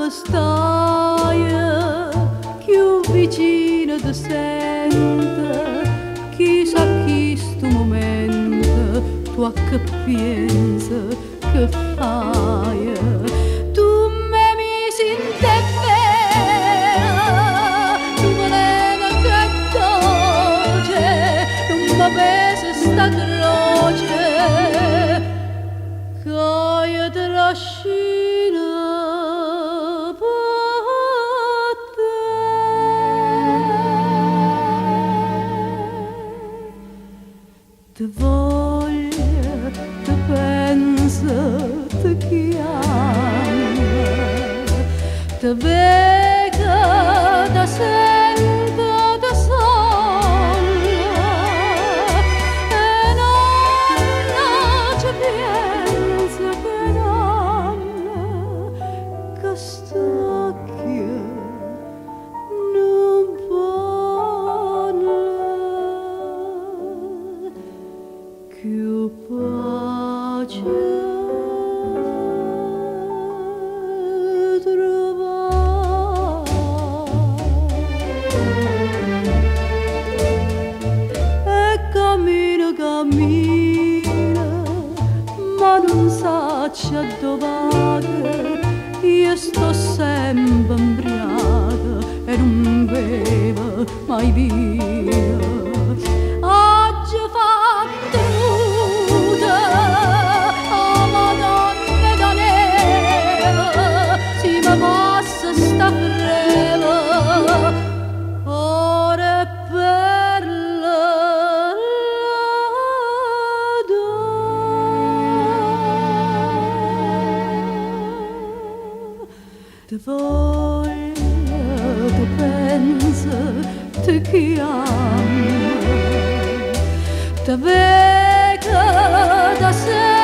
mi stai più vicino ti sento, chissà chi sto momento tu a che pensi, che fai. Tu me mi senti bene, tu volevi che dolce, non mi pesa sta croce che io trascino per te. Te voglio, te penso, te chiamo, te vedo, te sento, te sogno e non ci penso che non quest'occhio non parla più pace cammina, ma non saccia dove io sto sempre imbriaca e non bevo mai via. Oggi ho fatto nuda, oh Madonna da neve, si mi passa sta breve, ora è perla. Te voglio, te penso, te chiamo, te vedo da sempre.